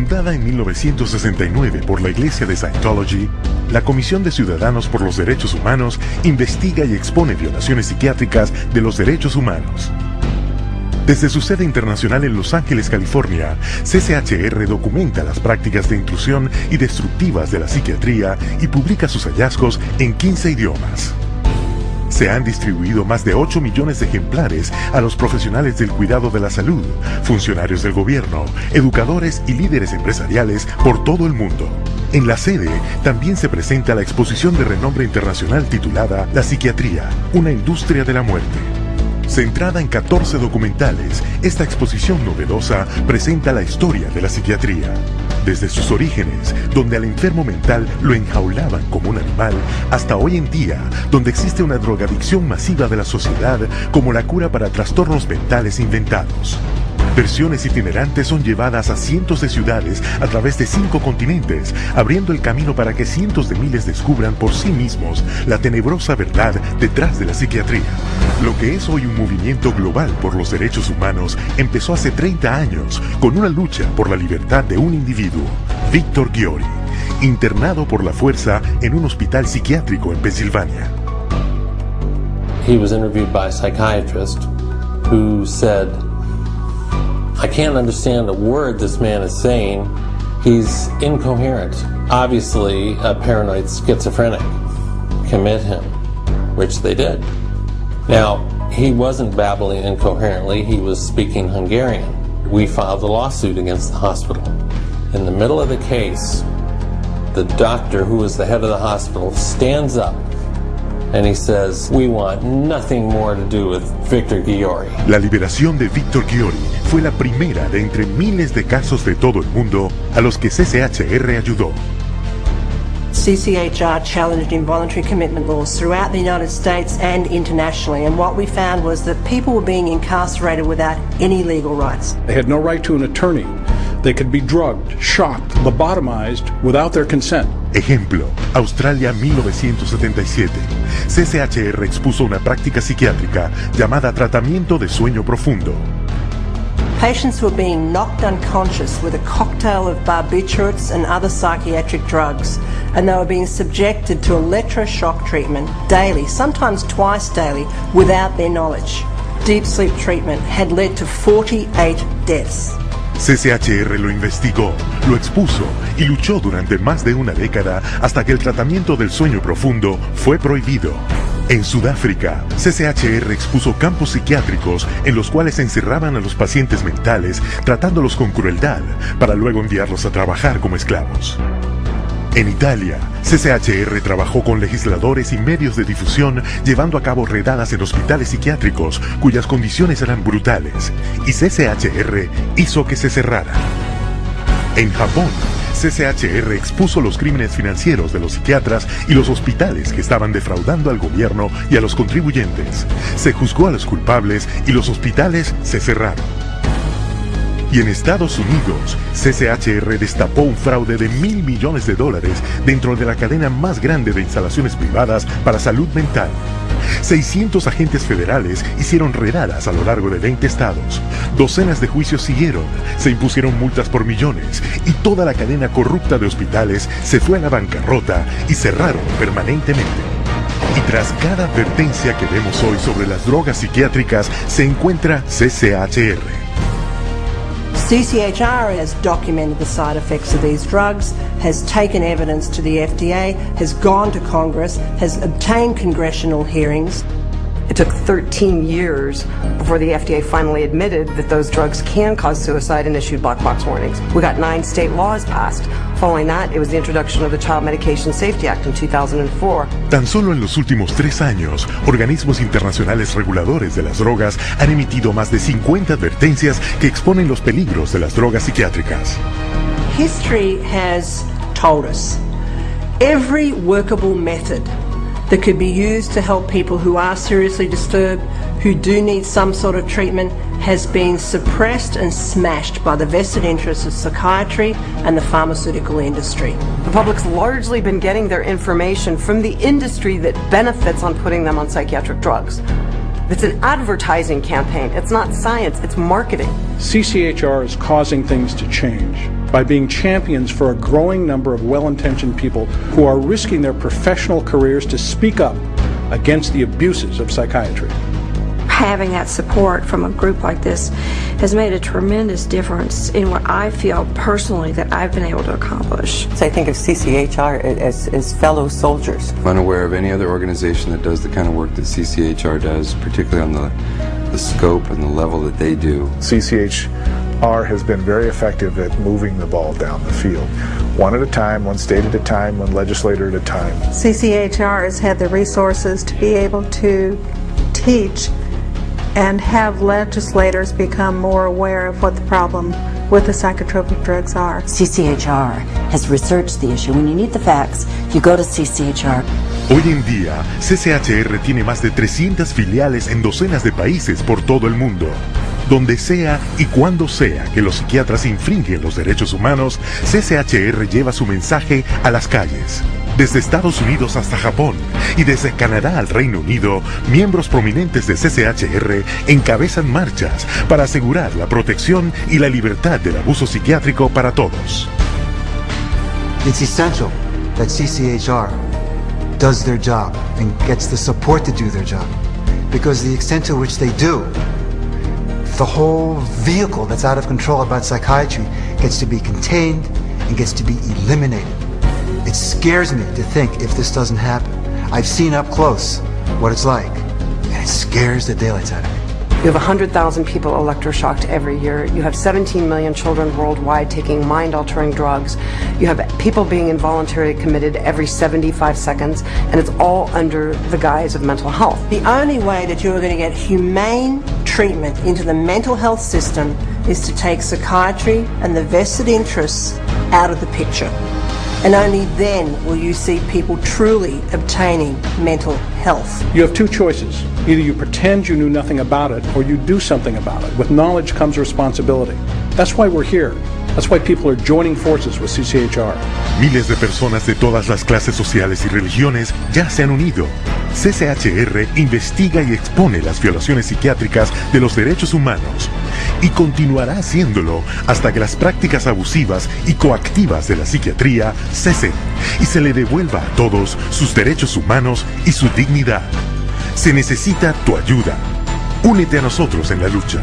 Fundada en 1969 por la Iglesia de Scientology, la Comisión de Ciudadanos por los Derechos Humanos investiga y expone violaciones psiquiátricas de los derechos humanos. Desde su sede internacional en Los Ángeles, California, CCHR documenta las prácticas de intrusión y destructivas de la psiquiatría y publica sus hallazgos en 15 idiomas. Se han distribuido más de 8 millones de ejemplares a los profesionales del cuidado de la salud, funcionarios del gobierno, educadores y líderes empresariales por todo el mundo. En la sede también se presenta la exposición de renombre internacional titulada La Psiquiatría, una industria de la muerte. Centrada en 14 documentales, esta exposición novedosa presenta la historia de la psiquiatría. Desde sus orígenes, donde al enfermo mental lo enjaulaban como un animal, hasta hoy en día, donde existe una drogadicción masiva de la sociedad como la cura para trastornos mentales inventados. Versiones itinerantes son llevadas a cientos de ciudades a través de 5 continentes, abriendo el camino para que cientos de miles descubran por sí mismos la tenebrosa verdad detrás de la psiquiatría. Lo que es hoy un movimiento global por los derechos humanos empezó hace 30 años con una lucha por la libertad de un individuo, Víctor Ghiori, internado por la fuerza en un hospital psiquiátrico en Pensilvania. He was interviewed by a psychiatrist who said, I can't understand a word this man is saying. He's incoherent. Obviously, a paranoid schizophrenic. Commit him, which they did. Now, he wasn't babbling incoherently, he was speaking Hungarian. We filed a lawsuit against the hospital. In the middle of the case, the doctor, who was the head of the hospital, stands up and he says, we want nothing more to do with Victor Ghiori. La liberación de Víctor Ghiori fue la primera de entre miles de casos de todo el mundo a los que CCHR ayudó. CCHR challenged involuntary commitment laws throughout the United States and internationally, and what we found was that people were being incarcerated without any legal rights. They had no right to an attorney. They could be drugged, shocked, lobotomized without their consent. Ejemplo, Australia 1977. CCHR expuso una práctica psiquiátrica llamada tratamiento de sueño profundo. Patients were being knocked unconscious with a cocktail of barbiturates and other psychiatric drugs, and they were being subjected to electroshock treatment daily, sometimes twice daily, without their knowledge. Deep sleep treatment had led to 48 deaths. CCHR lo investigó, lo expuso y luchó durante más de una década hasta que el tratamiento del sueño profundo fue prohibido. En Sudáfrica, CCHR expuso campos psiquiátricos en los cuales se encerraban a los pacientes mentales tratándolos con crueldad para luego enviarlos a trabajar como esclavos. En Italia, CCHR trabajó con legisladores y medios de difusión llevando a cabo redadas en hospitales psiquiátricos cuyas condiciones eran brutales, y CCHR hizo que se cerrara. En Japón, CCHR expuso los crímenes financieros de los psiquiatras y los hospitales que estaban defraudando al gobierno y a los contribuyentes. Se juzgó a los culpables y los hospitales se cerraron. Y en Estados Unidos, CCHR destapó un fraude de $1.000 millones dentro de la cadena más grande de instalaciones privadas para salud mental. 600 agentes federales hicieron redadas a lo largo de 20 estados. Docenas de juicios siguieron, se impusieron multas por millones y toda la cadena corrupta de hospitales se fue a la bancarrota y cerraron permanentemente. Y tras cada advertencia que vemos hoy sobre las drogas psiquiátricas se encuentra CCHR. CCHR has documented the side effects of these drugs, has taken evidence to the FDA, has gone to Congress, has obtained congressional hearings. It took 13 years before the FDA finally admitted that those drugs can cause suicide and issued black box warnings. We got 9 state laws passed. Following that, it was the introduction of the Child Medication Safety Act in 2004. Tan solo en los últimos 3 años, organismos internacionales reguladores de las drogas han emitido más de 50 advertencias que exponen los peligros de las drogas psiquiátricas. History has told us every workable method that could be used to help people who are seriously disturbed, who do need some sort of treatment, has been suppressed and smashed by the vested interests of psychiatry and the pharmaceutical industry. The public's largely been getting their information from the industry that benefits on putting them on psychiatric drugs. It's an advertising campaign. It's not science, it's marketing. CCHR is causing things to change. by being champions for a growing number of well-intentioned people who are risking their professional careers to speak up against the abuses of psychiatry. Having that support from a group like this has made a tremendous difference in what I feel personally that I've been able to accomplish. So I think of CCHR as fellow soldiers. I'm unaware of any other organization that does the kind of work that CCHR does, particularly on the scope and the level that they do. CCHR has been very effective at moving the ball down the field. One at a time, one state at a time, one legislator at a time. CCHR has had the resources to be able to teach and have legislators become more aware of what the problem with the psychotropic drugs are. CCHR has researched the issue. When you need the facts, you go to CCHR. Hoy en día, CCHR tiene más de 300 filiales en docenas de países por todo el mundo. Donde sea y cuando sea que los psiquiatras infringen los derechos humanos, CCHR lleva su mensaje a las calles. Desde Estados Unidos hasta Japón y desde Canadá al Reino Unido, miembros prominentes de CCHR encabezan marchas para asegurar la protección y la libertad del abuso psiquiátrico para todos. It's essential that CCHR does their job and gets the support to do their job, because the extent to which they do, the whole vehicle that's out of control about psychiatry gets to be contained and gets to be eliminated. It scares me to think if this doesn't happen. I've seen up close what it's like, and it scares the daylights out of me. You have 100,000 people electroshocked every year. You have 17 million children worldwide taking mind-altering drugs. You have people being involuntarily committed every 75 seconds, and it's all under the guise of mental health. The only way that you're going to get humane treatment into the mental health system is to take psychiatry and the vested interests out of the picture. And only then will you see people truly obtaining mental health. You have two choices. Either you pretend you knew nothing about it, or you do something about it. With knowledge comes responsibility. That's why we're here. That's why people are joining forces with CCHR. Miles de personas de todas las clases sociales y religiones ya se han unido. CCHR investiga y expone las violaciones psiquiátricas de los derechos humanos y continuará haciéndolo hasta que las prácticas abusivas y coactivas de la psiquiatría cesen y se le devuelva a todos sus derechos humanos y su dignidad. Se necesita tu ayuda. Únete a nosotros en la lucha.